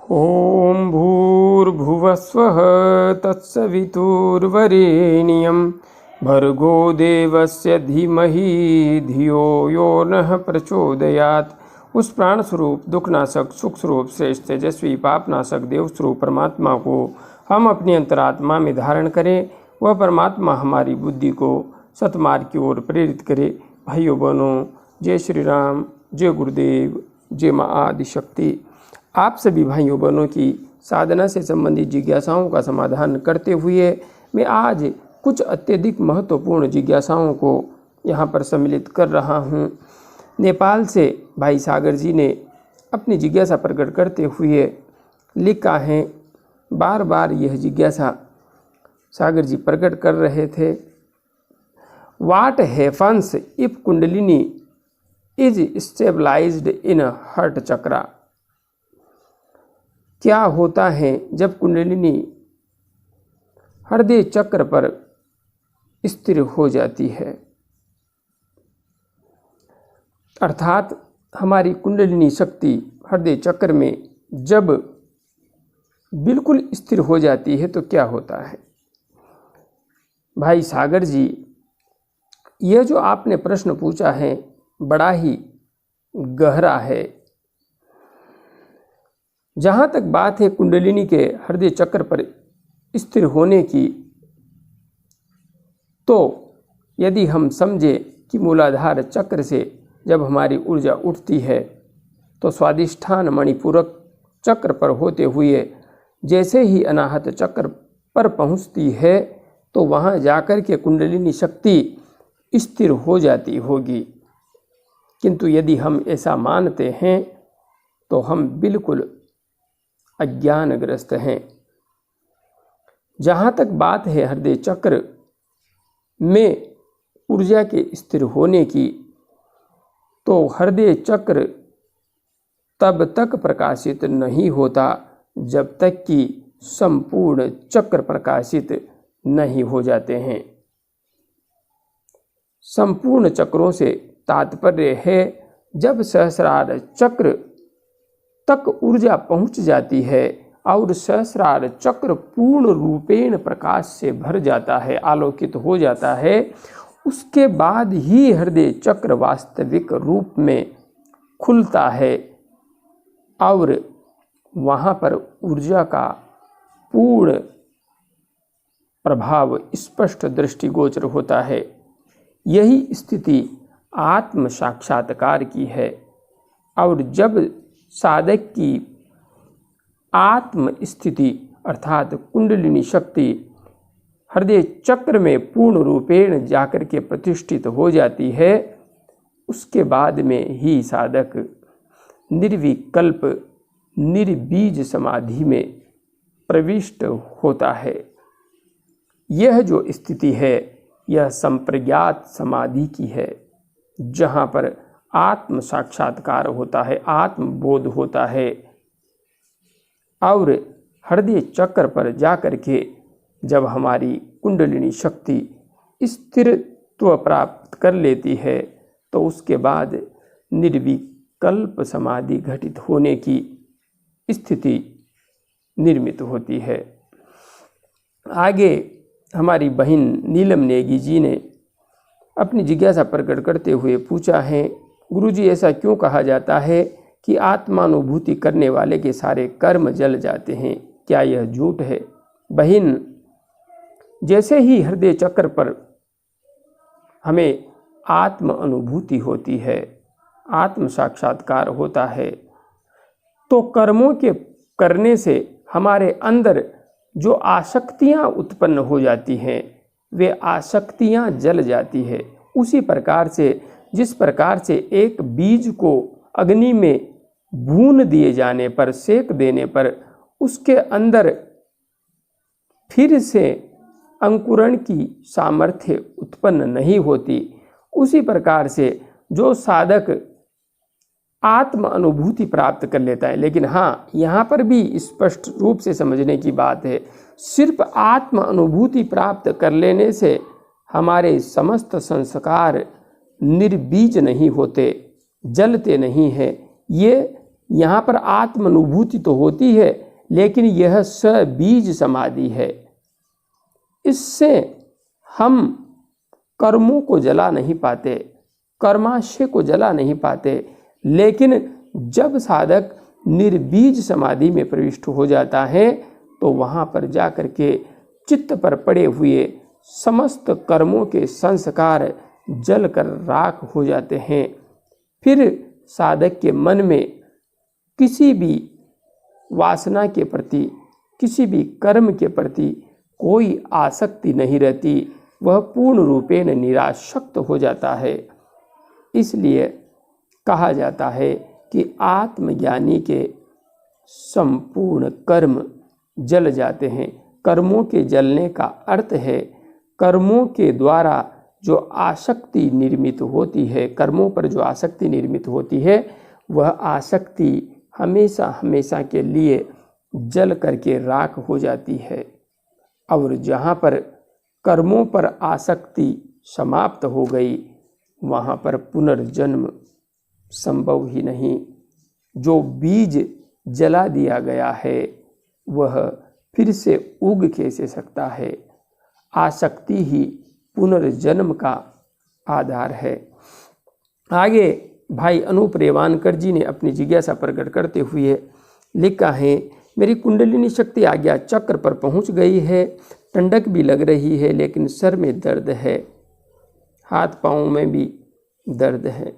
ॐ भूर्भुवस्वः तत्सवितुर्वरेण्यं भर्गो देवस्य धीमहि धियो यो नः प्रचोदयात्। उस प्राण स्वरूप दुखनाशक सुख स्वरूप श्रेष्ठ तेजस्वी पापनाशक देव स्वरूप परमात्मा को हम अपनी अंतरात्मा में धारण करें। वह परमात्मा हमारी बुद्धि को सतमार्ग की ओर प्रेरित करे। भाइयों बहनों, जय श्री राम, जय गुरुदेव, जय माँ आदिशक्ति। आप सभी भाइयों बहनों की साधना से संबंधित जिज्ञासाओं का समाधान करते हुए मैं आज कुछ अत्यधिक महत्वपूर्ण जिज्ञासाओं को यहाँ पर सम्मिलित कर रहा हूँ। नेपाल से भाई सागर जी ने अपनी जिज्ञासा प्रकट करते हुए लिखा है। बार बार यह जिज्ञासा सागर जी प्रकट कर रहे थे। What happens if kundalini is stabilized in heart चक्रा? क्या होता है जब कुंडलिनी हृदय चक्र पर स्थिर हो जाती है? अर्थात हमारी कुंडलिनी शक्ति हृदय चक्र में जब बिल्कुल स्थिर हो जाती है तो क्या होता है? भाई सागर जी, यह जो आपने प्रश्न पूछा है बड़ा ही गहरा है। जहाँ तक बात है कुंडलिनी के हृदय चक्र पर स्थिर होने की, तो यदि हम समझे कि मूलाधार चक्र से जब हमारी ऊर्जा उठती है तो स्वादिष्ठान मणिपूरक चक्र पर होते हुए जैसे ही अनाहत चक्र पर पहुँचती है तो वहाँ जाकर के कुंडलिनी शक्ति स्थिर हो जाती होगी। किंतु यदि हम ऐसा मानते हैं तो हम बिल्कुल अज्ञानग्रस्त हैं। जहाँ तक बात है हृदय चक्र में ऊर्जा के स्थिर होने की, तो हृदय चक्र तब तक प्रकाशित नहीं होता जब तक कि संपूर्ण चक्र प्रकाशित नहीं हो जाते हैं। संपूर्ण चक्रों से तात्पर्य है जब सहस्रार चक्र तक ऊर्जा पहुंच जाती है और सहस्रार चक्र पूर्ण रूपेण प्रकाश से भर जाता है, आलोकित हो जाता है, उसके बाद ही हृदय चक्र वास्तविक रूप में खुलता है और वहाँ पर ऊर्जा का पूर्ण प्रभाव स्पष्ट दृष्टिगोचर होता है। यही स्थिति आत्म साक्षात्कार की है। और जब साधक की आत्म स्थिति अर्थात कुंडलिनी शक्ति हृदय चक्र में पूर्ण रूपेण जाकर के प्रतिष्ठित हो जाती है, उसके बाद में ही साधक निर्विकल्प निर्बीज समाधि में प्रविष्ट होता है। यह जो स्थिति है यह संप्रज्ञात समाधि की है, जहाँ पर आत्म साक्षात्कार होता है, आत्मबोध होता है और हृदय चक्र पर जाकर के जब हमारी कुंडलिनी शक्ति स्थिरत्व प्राप्त कर लेती है तो उसके बाद निर्विकल्प समाधि घटित होने की स्थिति निर्मित होती है। आगे हमारी बहन नीलम नेगी जी ने अपनी जिज्ञासा प्रकट करते हुए पूछा है, गुरुजी ऐसा क्यों कहा जाता है कि आत्मानुभूति करने वाले के सारे कर्म जल जाते हैं? क्या यह झूठ है? बहन, जैसे ही हृदय चक्र पर हमें आत्म अनुभूति होती है, आत्म साक्षात्कार होता है, तो कर्मों के करने से हमारे अंदर जो आसक्तियाँ उत्पन्न हो जाती हैं वे आसक्तियाँ जल जाती है। उसी प्रकार से जिस प्रकार से एक बीज को अग्नि में भून दिए जाने पर, सेक देने पर उसके अंदर फिर से अंकुरण की सामर्थ्य उत्पन्न नहीं होती, उसी प्रकार से जो साधक आत्म अनुभूति प्राप्त कर लेता है, लेकिन हाँ, यहाँ पर भी स्पष्ट रूप से समझने की बात है, सिर्फ आत्म अनुभूति प्राप्त कर लेने से हमारे समस्त संस्कार निर्बीज नहीं होते, जलते नहीं हैं। ये यहाँ पर आत्मानुभूति तो होती है, लेकिन यह सबीज समाधि है। इससे हम कर्मों को जला नहीं पाते, कर्माशय को जला नहीं पाते, लेकिन जब साधक निर्बीज समाधि में प्रविष्ट हो जाता है तो वहाँ पर जाकर के चित्त पर पड़े हुए समस्त कर्मों के संस्कार जलकर राख हो जाते हैं। फिर साधक के मन में किसी भी वासना के प्रति, किसी भी कर्म के प्रति कोई आसक्ति नहीं रहती, वह पूर्ण रूपेण निरासक्त हो जाता है। इसलिए कहा जाता है कि आत्मज्ञानी के संपूर्ण कर्म जल जाते हैं। कर्मों के जलने का अर्थ है कर्मों के द्वारा जो आसक्ति निर्मित होती है, कर्मों पर जो आसक्ति निर्मित होती है, वह आसक्ति हमेशा हमेशा के लिए जल करके राख हो जाती है। और जहाँ पर कर्मों पर आसक्ति समाप्त हो गई, वहाँ पर पुनर्जन्म संभव ही नहीं। जो बीज जला दिया गया है वह फिर से उग कैसे सकता है? आसक्ति ही पुनर्जन्म का आधार है। आगे भाई अनूप रेवानकर जी ने अपनी जिज्ञासा प्रकट करते हुए लिखा है, मेरी कुंडलिनी शक्ति आज्ञा चक्र पर पहुंच गई है, ठंडक भी लग रही है, लेकिन सर में दर्द है, हाथ पाँव में भी दर्द है।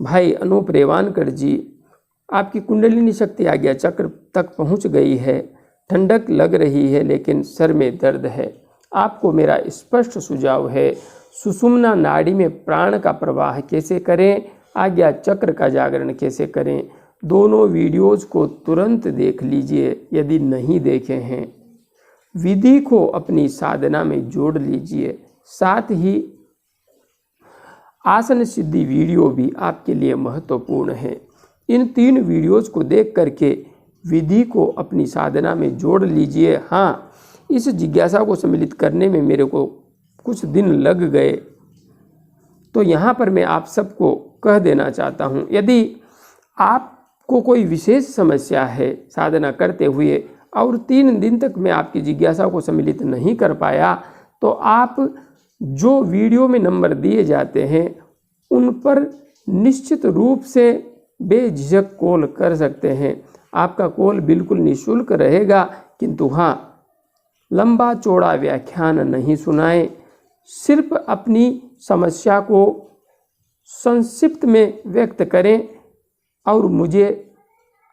भाई अनूप रेवानकर जी, आपकी कुंडलिनी शक्ति आज्ञा चक्र तक पहुंच गई है, ठंडक लग रही है, लेकिन सर में दर्द है। आपको मेरा स्पष्ट सुझाव है, सुषुम्ना नाड़ी में प्राण का प्रवाह कैसे करें, आज्ञा चक्र का जागरण कैसे करें। दोनों वीडियोज़ को तुरंत देख लीजिए यदि नहीं देखे हैं। विधि को अपनी साधना में जोड़ लीजिए। साथ ही आसन सिद्धि वीडियो भी आपके लिए महत्वपूर्ण है। इन 3 वीडियोज़ को देख करके विधि को अपनी साधना में जोड़ लीजिए। हाँ, इस जिज्ञासा को सम्मिलित करने में मेरे को कुछ दिन लग गए, तो यहाँ पर मैं आप सबको कह देना चाहता हूँ, यदि आपको कोई विशेष समस्या है साधना करते हुए और 3 दिन तक मैं आपकी जिज्ञासा को सम्मिलित नहीं कर पाया, तो आप जो वीडियो में नंबर दिए जाते हैं उन पर निश्चित रूप से बेझिझक कॉल कर सकते हैं। आपका कॉल बिल्कुल निःशुल्क रहेगा, किंतु हाँ, लंबा चौड़ा व्याख्यान नहीं सुनाएं, सिर्फ अपनी समस्या को संक्षिप्त में व्यक्त करें और मुझे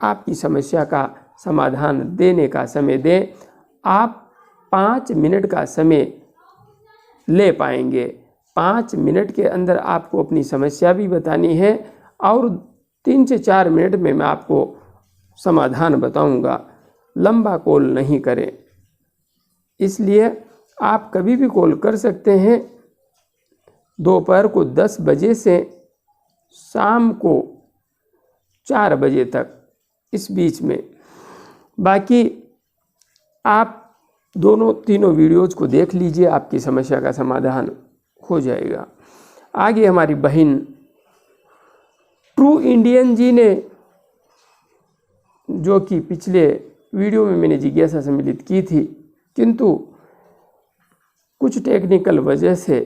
आपकी समस्या का समाधान देने का समय दें। आप 5 मिनट का समय ले पाएंगे। 5 मिनट के अंदर आपको अपनी समस्या भी बतानी है और 3 से 4 मिनट में मैं आपको समाधान बताऊंगा। लंबा कॉल नहीं करें। इसलिए आप कभी भी कॉल कर सकते हैं, दोपहर को 10 बजे से शाम को 4 बजे तक, इस बीच में। बाकी आप तीनों वीडियोज़ को देख लीजिए, आपकी समस्या का समाधान हो जाएगा। आगे हमारी बहन ट्रू इंडियन जी ने, जो कि पिछले वीडियो में मैंने जिज्ञासा सम्मिलित की थी, किंतु कुछ टेक्निकल वजह से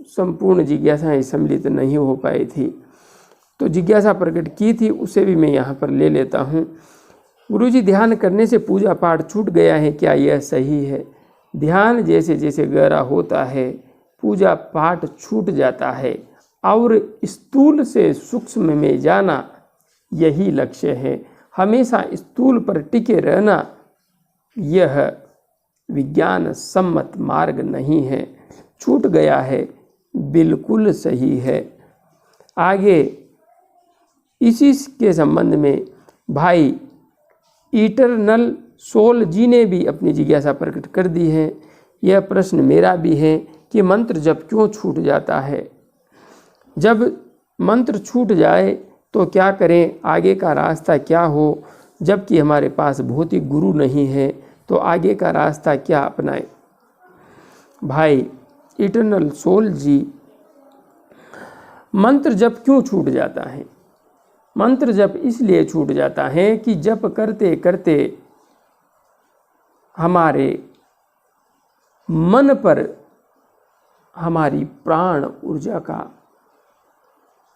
संपूर्ण जिज्ञासाएं सम्मिलित नहीं हो पाई थी, तो जिज्ञासा प्रकट की थी, उसे भी मैं यहाँ पर ले लेता हूँ। गुरुजी, ध्यान करने से पूजा पाठ छूट गया है, क्या यह सही है? ध्यान जैसे जैसे गहरा होता है पूजा पाठ छूट जाता है और स्थूल से सूक्ष्म में जाना यही लक्ष्य है। हमेशा स्थूल पर टिके रहना यह विज्ञान सम्मत मार्ग नहीं है। छूट गया है, बिल्कुल सही है। आगे इसी के संबंध में भाई इटरनल सोल जी ने भी अपनी जिज्ञासा प्रकट कर दी है। यह प्रश्न मेरा भी है कि मंत्र जब क्यों छूट जाता है? जब मंत्र छूट जाए तो क्या करें, आगे का रास्ता क्या हो? जबकि हमारे पास भौतिक गुरु नहीं है तो आगे का रास्ता क्या अपनाएं? भाई इटरनल सोल जी, मंत्र जब क्यों छूट जाता है? मंत्र जप इसलिए छूट जाता है कि जप करते करते हमारे मन पर हमारी प्राण ऊर्जा का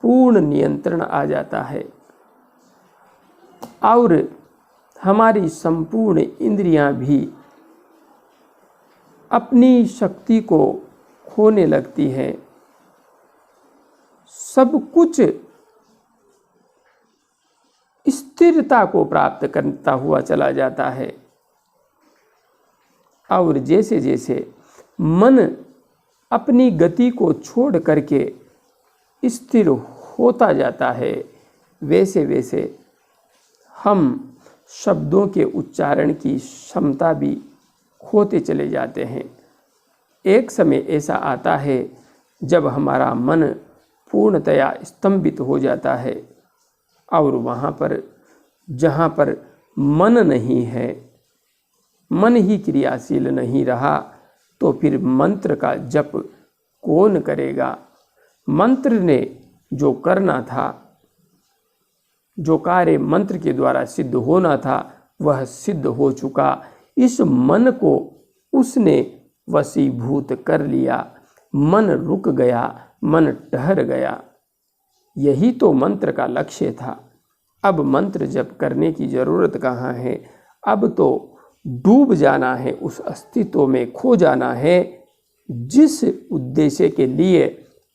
पूर्ण नियंत्रण आ जाता है और हमारी संपूर्ण इंद्रियां भी अपनी शक्ति को खोने लगती हैं। सब कुछ स्थिरता को प्राप्त करता हुआ चला जाता है और जैसे जैसे मन अपनी गति को छोड़ करके स्थिर होता जाता है, वैसे वैसे हम शब्दों के उच्चारण की क्षमता भी खोते चले जाते हैं। एक समय ऐसा आता है जब हमारा मन पूर्णतया स्तंभित हो जाता है और वहाँ पर जहाँ पर मन नहीं है, मन ही क्रियाशील नहीं रहा, तो फिर मंत्र का जप कौन करेगा। मंत्र ने जो करना था, जो कार्य मंत्र के द्वारा सिद्ध होना था, वह सिद्ध हो चुका। इस मन को उसने वशीभूत कर लिया, मन रुक गया, मन ठहर गया। यही तो मंत्र का लक्ष्य था। अब मंत्र जप करने की जरूरत कहाँ है, अब तो डूब जाना है, उस अस्तित्व में खो जाना है जिस उद्देश्य के लिए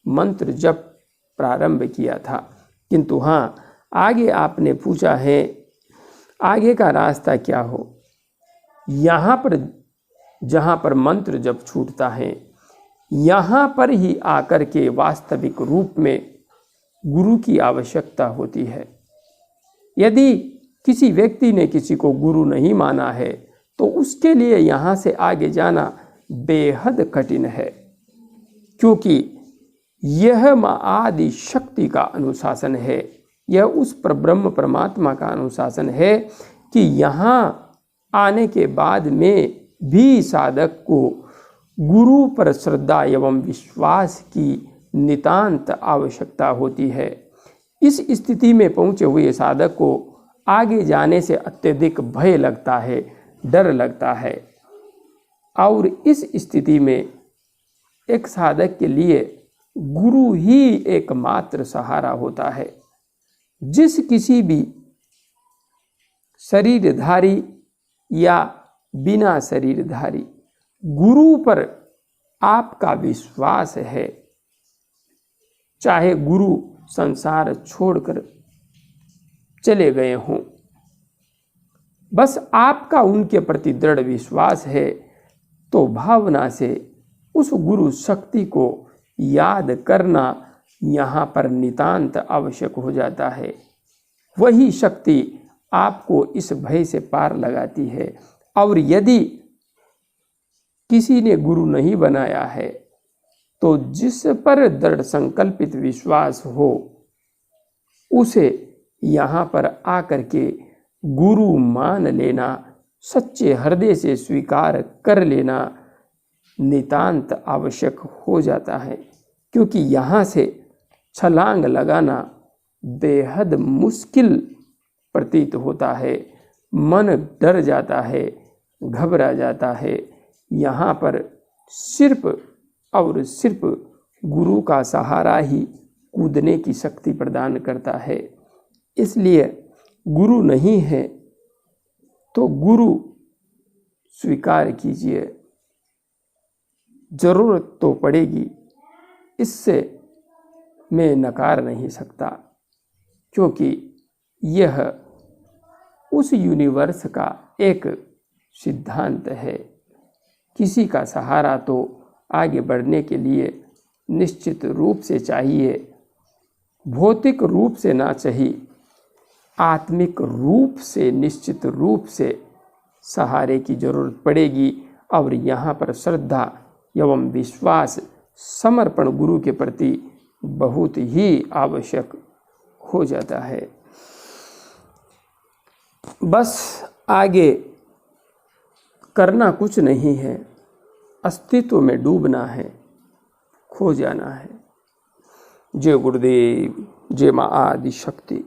मंत्र जप प्रारंभ किया था। किंतु हाँ, आगे आपने पूछा है आगे का रास्ता क्या हो। यहाँ पर जहाँ पर मंत्र जप छूटता है, यहाँ पर ही आकर के वास्तविक रूप में गुरु की आवश्यकता होती है। यदि किसी व्यक्ति ने किसी को गुरु नहीं माना है तो उसके लिए यहाँ से आगे जाना बेहद कठिन है, क्योंकि यह आदि शक्ति का अनुशासन है, यह उस परब्रह्म परमात्मा का अनुशासन है कि यहाँ आने के बाद में भी साधक को गुरु पर श्रद्धा एवं विश्वास की नितांत आवश्यकता होती है। इस स्थिति में पहुँचे हुए साधक को आगे जाने से अत्यधिक भय लगता है, डर लगता है और इस स्थिति में एक साधक के लिए गुरु ही एकमात्र सहारा होता है। जिस किसी भी शरीरधारी या बिना शरीरधारी गुरु पर आपका विश्वास है, चाहे गुरु संसार छोड़कर चले गए हों, बस आपका उनके प्रति दृढ़ विश्वास है, तो भावना से उस गुरु शक्ति को याद करना यहाँ पर नितांत आवश्यक हो जाता है। वही शक्ति आपको इस भय से पार लगाती है। और यदि किसी ने गुरु नहीं बनाया है तो जिस पर दृढ़ संकल्पित विश्वास हो उसे यहाँ पर आकर के गुरु मान लेना, सच्चे हृदय से स्वीकार कर लेना नितांत आवश्यक हो जाता है, क्योंकि यहाँ से छलांग लगाना बेहद मुश्किल प्रतीत होता है। मन डर जाता है, घबरा जाता है। यहाँ पर सिर्फ और सिर्फ गुरु का सहारा ही कूदने की शक्ति प्रदान करता है। इसलिए गुरु नहीं है तो गुरु स्वीकार कीजिए, जरूरत तो पड़ेगी, इससे मैं नकार नहीं सकता, क्योंकि यह उस यूनिवर्स का एक सिद्धांत है। किसी का सहारा तो आगे बढ़ने के लिए निश्चित रूप से चाहिए, भौतिक रूप से ना चाहिए, आत्मिक रूप से निश्चित रूप से सहारे की जरूरत पड़ेगी। और यहाँ पर श्रद्धा एवं विश्वास, समर्पण गुरु के प्रति बहुत ही आवश्यक हो जाता है। बस आगे करना कुछ नहीं है, अस्तित्व में डूबना है, खो जाना है। जय गुरुदेव, जय मां आदि शक्ति।